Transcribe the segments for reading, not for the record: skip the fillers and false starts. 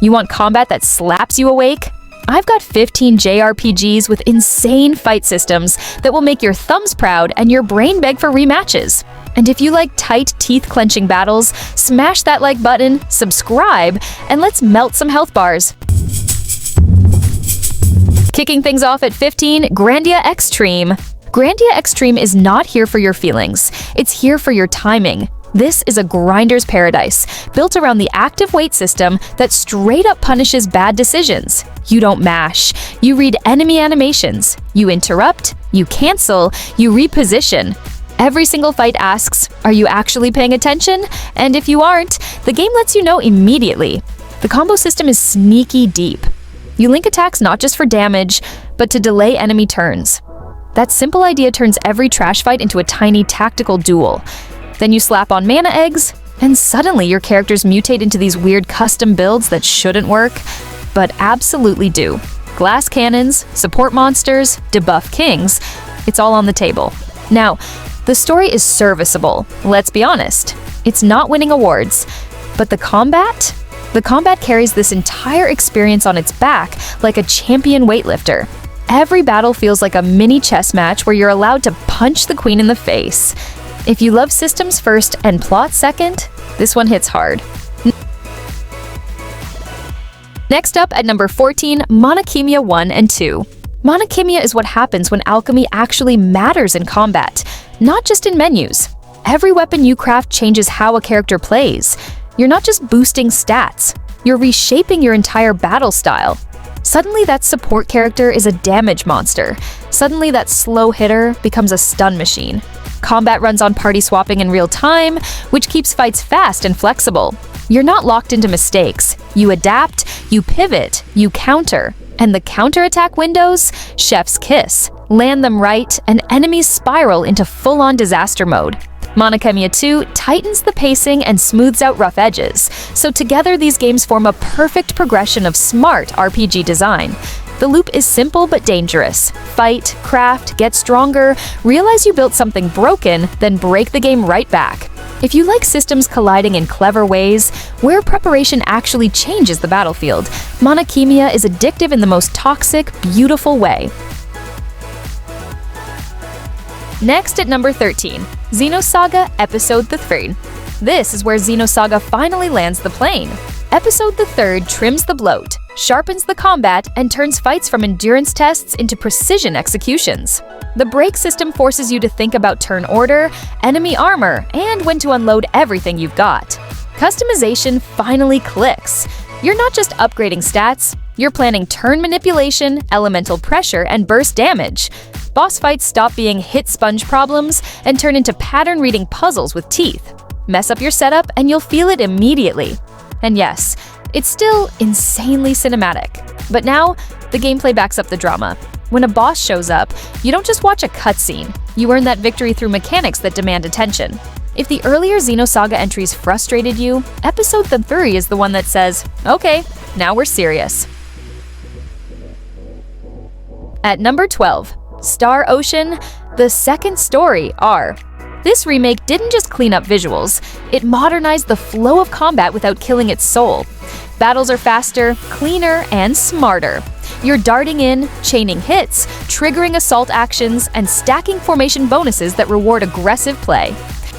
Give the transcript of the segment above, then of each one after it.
You want combat that slaps you awake? I've got 15 JRPGs with insane fight systems that will make your thumbs proud and your brain beg for rematches. And if you like tight, teeth-clenching battles, smash that like button, subscribe, and let's melt some health bars. Kicking things off at 15, Grandia Extreme. Grandia Extreme is not here for your feelings. It's here for your timing. This is a grinder's paradise, built around the active wait system that straight up punishes bad decisions. You don't mash. You read enemy animations. You interrupt. You cancel. You reposition. Every single fight asks, are you actually paying attention? And if you aren't, the game lets you know immediately. The combo system is sneaky deep. You link attacks not just for damage, but to delay enemy turns. That simple idea turns every trash fight into a tiny tactical duel. Then you slap on mana eggs, and suddenly your characters mutate into these weird custom builds that shouldn't work, but absolutely do. Glass cannons, support monsters, debuff kings, it's all on the table. Now, the story is serviceable, let's be honest. It's not winning awards, but the combat? The combat carries this entire experience on its back like a champion weightlifter. Every battle feels like a mini chess match where you're allowed to punch the queen in the face. If you love systems first and plot second, this one hits hard. Next up at number 14, Monokemia 1 and 2. Monokemia is what happens when alchemy actually matters in combat, not just in menus. Every weapon you craft changes how a character plays. You're not just boosting stats, you're reshaping your entire battle style. Suddenly that support character is a damage monster. Suddenly that slow hitter becomes a stun machine. Combat runs on party swapping in real time, which keeps fights fast and flexible. You're not locked into mistakes. You adapt, you pivot, you counter. And the counterattack windows? Chef's kiss. Land them right, and enemies spiral into full-on disaster mode. Monokemia 2 tightens the pacing and smooths out rough edges, so together these games form a perfect progression of smart RPG design. The loop is simple but dangerous. Fight, craft, get stronger, realize you built something broken, then break the game right back. If you like systems colliding in clever ways, where preparation actually changes the battlefield, Monokemia is addictive in the most toxic, beautiful way. Next at number 13, Xenosaga Episode the 3rd. This is where Xenosaga finally lands the plane. Episode the 3rd trims the bloat, sharpens the combat, and turns fights from endurance tests into precision executions. The break system forces you to think about turn order, enemy armor, and when to unload everything you've got. Customization finally clicks. You're not just upgrading stats, you're planning turn manipulation, elemental pressure, and burst damage. Boss fights stop being hit sponge problems and turn into pattern-reading puzzles with teeth. Mess up your setup and you'll feel it immediately. And yes, it's still insanely cinematic. But now, the gameplay backs up the drama. When a boss shows up, you don't just watch a cutscene. You earn that victory through mechanics that demand attention. If the earlier Xenosaga entries frustrated you, Episode the 3 is the one that says, okay, now we're serious. At number 12, Star Ocean, The Second Story R. This remake didn't just clean up visuals, it modernized the flow of combat without killing its soul. Battles are faster, cleaner, and smarter. You're darting in, chaining hits, triggering assault actions, and stacking formation bonuses that reward aggressive play.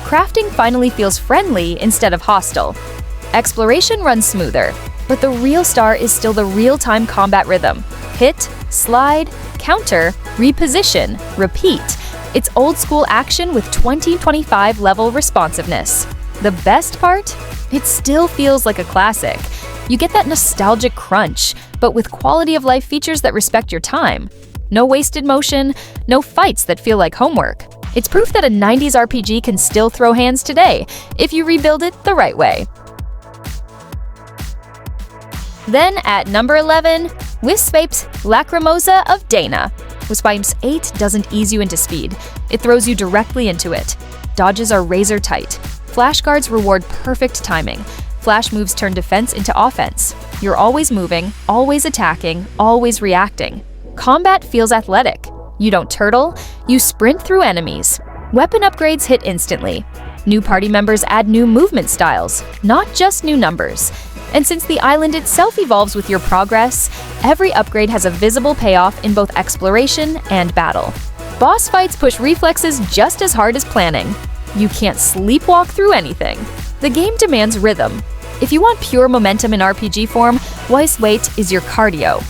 Crafting finally feels friendly instead of hostile. Exploration runs smoother, but the real star is still the real-time combat rhythm. Hit, slide, counter, reposition, repeat. It's old-school action with 2025 level responsiveness. The best part? It still feels like a classic. You get that nostalgic crunch, but with quality-of-life features that respect your time. No wasted motion, no fights that feel like homework. It's proof that a 90s RPG can still throw hands today, if you rebuild it the right way. Then at number 11, Wisp-Apes Lacrimosa of Dana. Wisp-Apes 8 doesn't ease you into speed, it throws you directly into it. Dodges are razor tight. Flash guards reward perfect timing. Flash moves turn defense into offense. You're always moving, always attacking, always reacting. Combat feels athletic. You don't turtle, you sprint through enemies. Weapon upgrades hit instantly. New party members add new movement styles, not just new numbers. And since the island itself evolves with your progress, every upgrade has a visible payoff in both exploration and battle. Boss fights push reflexes just as hard as planning. You can't sleepwalk through anything. The game demands rhythm. If you want pure momentum in RPG form, Weiss Weight is your cardio.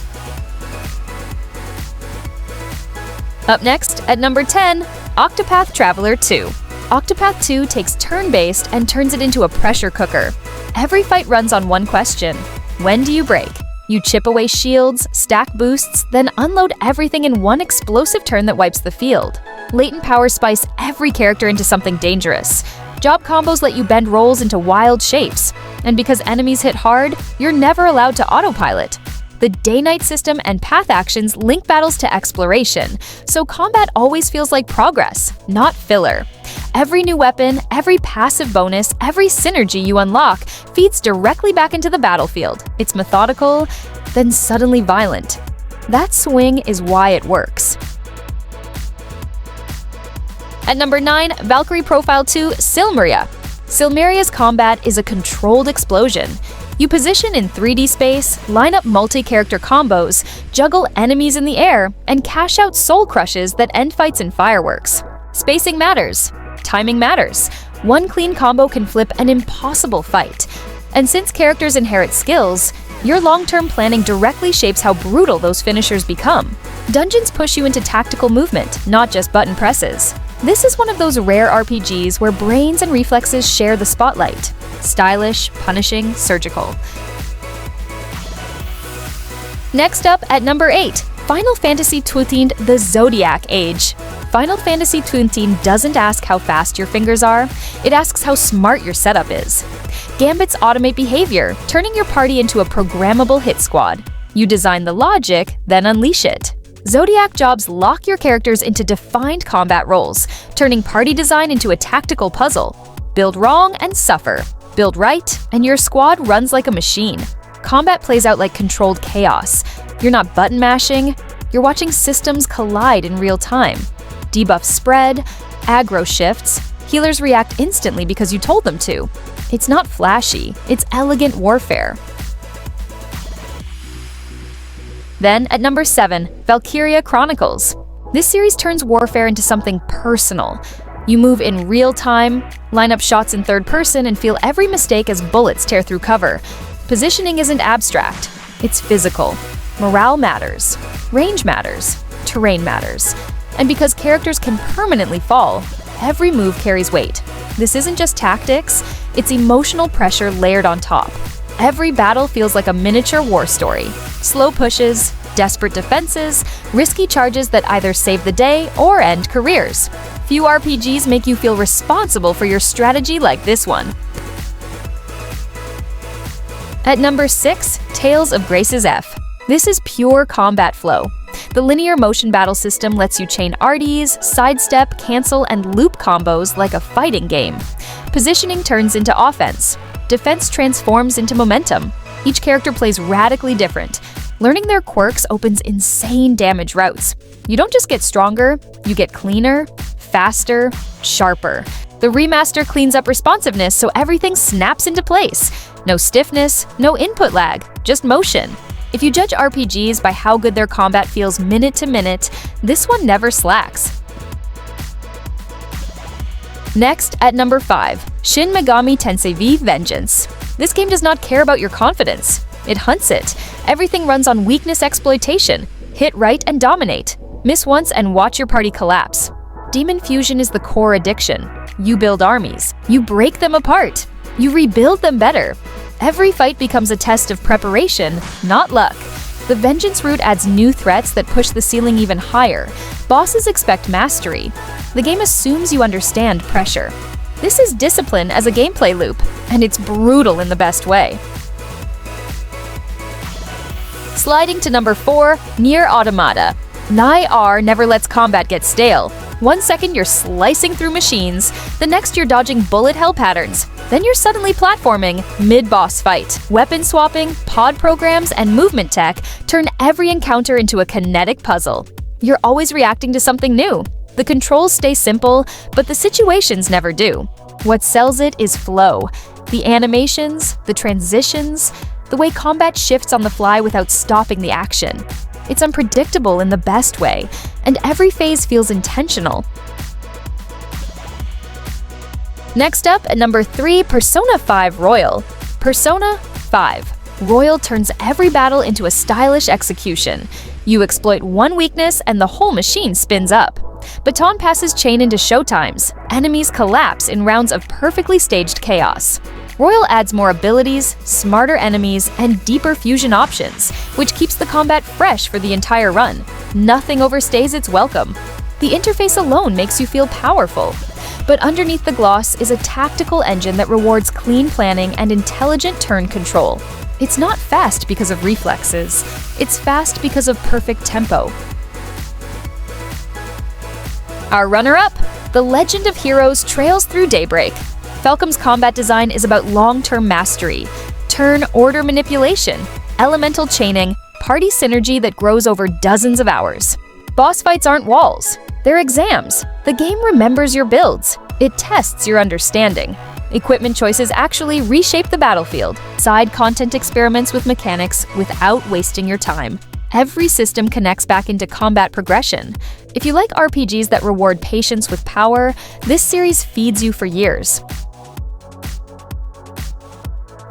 Up next, at number 10, Octopath Traveler 2. Octopath 2 takes turn-based and turns it into a pressure cooker. Every fight runs on one question: when do you break? You chip away shields, stack boosts, then unload everything in one explosive turn that wipes the field. Latent powers spice every character into something dangerous. Job combos let you bend rolls into wild shapes. And because enemies hit hard, you're never allowed to autopilot. The day-night system and path actions link battles to exploration, so combat always feels like progress, not filler. Every new weapon, every passive bonus, every synergy you unlock feeds directly back into the battlefield. It's methodical, then suddenly violent. That swing is why it works. At number 9, Valkyrie Profile 2 Silmeria. Silmeria's combat is a controlled explosion. You position in 3D space, line up multi-character combos, juggle enemies in the air, and cash out soul crushes that end fights in fireworks. Spacing matters. Timing matters. One clean combo can flip an impossible fight. And since characters inherit skills, your long-term planning directly shapes how brutal those finishers become. Dungeons push you into tactical movement, not just button presses. This is one of those rare RPGs where brains and reflexes share the spotlight. Stylish, punishing, surgical. Next up, at number 8, Final Fantasy XIII The Zodiac Age. Final Fantasy XIII doesn't ask how fast your fingers are, it asks how smart your setup is. Gambits automate behavior, turning your party into a programmable hit squad. You design the logic, then unleash it. Zodiac jobs lock your characters into defined combat roles, turning party design into a tactical puzzle. Build wrong and suffer. Build right, and your squad runs like a machine. Combat plays out like controlled chaos. You're not button mashing, you're watching systems collide in real time. Debuffs spread, aggro shifts, healers react instantly because you told them to. It's not flashy, it's elegant warfare. Then, at number 7, Valkyria Chronicles. This series turns warfare into something personal. You move in real time, line up shots in third person, and feel every mistake as bullets tear through cover. Positioning isn't abstract, it's physical. Morale matters, range matters, terrain matters. And because characters can permanently fall, every move carries weight. This isn't just tactics, it's emotional pressure layered on top. Every battle feels like a miniature war story. Slow pushes, desperate defenses, risky charges that either save the day or end careers. Few RPGs make you feel responsible for your strategy like this one. At number 6, Tales of Grace's F. This is pure combat flow. The linear motion battle system lets you chain RDs, sidestep, cancel, and loop combos like a fighting game. Positioning turns into offense. Defense transforms into momentum. Each character plays radically different. Learning their quirks opens insane damage routes. You don't just get stronger, you get cleaner, faster, sharper. The remaster cleans up responsiveness so everything snaps into place. No stiffness, no input lag, just motion. If you judge RPGs by how good their combat feels minute to minute, this one never slacks. Next, at number 5, Shin Megami Tensei V Vengeance. This game does not care about your confidence. It hunts it. Everything runs on weakness exploitation. Hit right and dominate. Miss once and watch your party collapse. Demon Fusion is the core addiction. You build armies. You break them apart. You rebuild them better. Every fight becomes a test of preparation, not luck. The Vengeance route adds new threats that push the ceiling even higher. Bosses expect mastery. The game assumes you understand pressure. This is discipline as a gameplay loop, and it's brutal in the best way. Sliding to number 4, Nier Automata. Nier never lets combat get stale. 1 second you're slicing through machines, the next you're dodging bullet hell patterns. Then you're suddenly platforming mid-boss fight. Weapon swapping, pod programs, and movement tech turn every encounter into a kinetic puzzle. You're always reacting to something new. The controls stay simple, but the situations never do. What sells it is flow. The animations, the transitions, the way combat shifts on the fly without stopping the action. It's unpredictable in the best way, and every phase feels intentional. Next up, at number 3, Persona 5 Royal. Persona 5 Royal turns every battle into a stylish execution. You exploit one weakness and the whole machine spins up. Baton passes chain into showtimes. Enemies collapse in rounds of perfectly staged chaos. Royal adds more abilities, smarter enemies, and deeper fusion options, which keeps the combat fresh for the entire run. Nothing overstays its welcome. The interface alone makes you feel powerful. But underneath the gloss is a tactical engine that rewards clean planning and intelligent turn control. It's not fast because of reflexes. It's fast because of perfect tempo. Our runner-up, The Legend of Heroes Trails Through Daybreak. Falcom's combat design is about long-term mastery, turn order manipulation, elemental chaining, party synergy that grows over dozens of hours. Boss fights aren't walls, they're exams. The game remembers your builds. It tests your understanding. Equipment choices actually reshape the battlefield. Side content experiments with mechanics without wasting your time. Every system connects back into combat progression. If you like RPGs that reward patience with power, this series feeds you for years.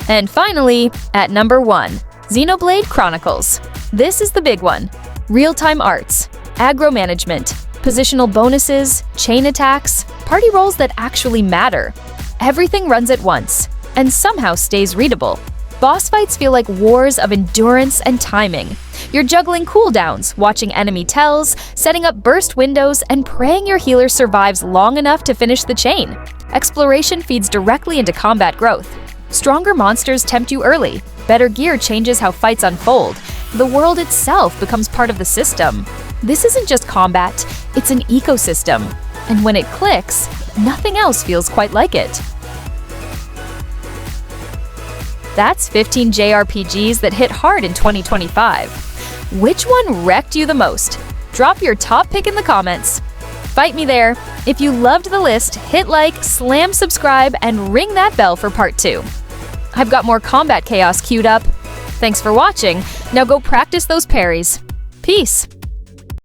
And finally, at number 1, Xenoblade Chronicles. This is the big one. Real-time arts, aggro management, positional bonuses, chain attacks, party roles that actually matter. Everything runs at once, and somehow stays readable. Boss fights feel like wars of endurance and timing. You're juggling cooldowns, watching enemy tells, setting up burst windows, and praying your healer survives long enough to finish the chain. Exploration feeds directly into combat growth. Stronger monsters tempt you early. Better gear changes how fights unfold. The world itself becomes part of the system. This isn't just combat, it's an ecosystem. And when it clicks, nothing else feels quite like it. That's 15 JRPGs that hit hard in 2025. Which one wrecked you the most? Drop your top pick in the comments. Fight me there. If you loved the list, hit like, slam subscribe, and ring that bell for part 2. I've got more combat chaos queued up. Thanks for watching. Now go practice those parries. Peace.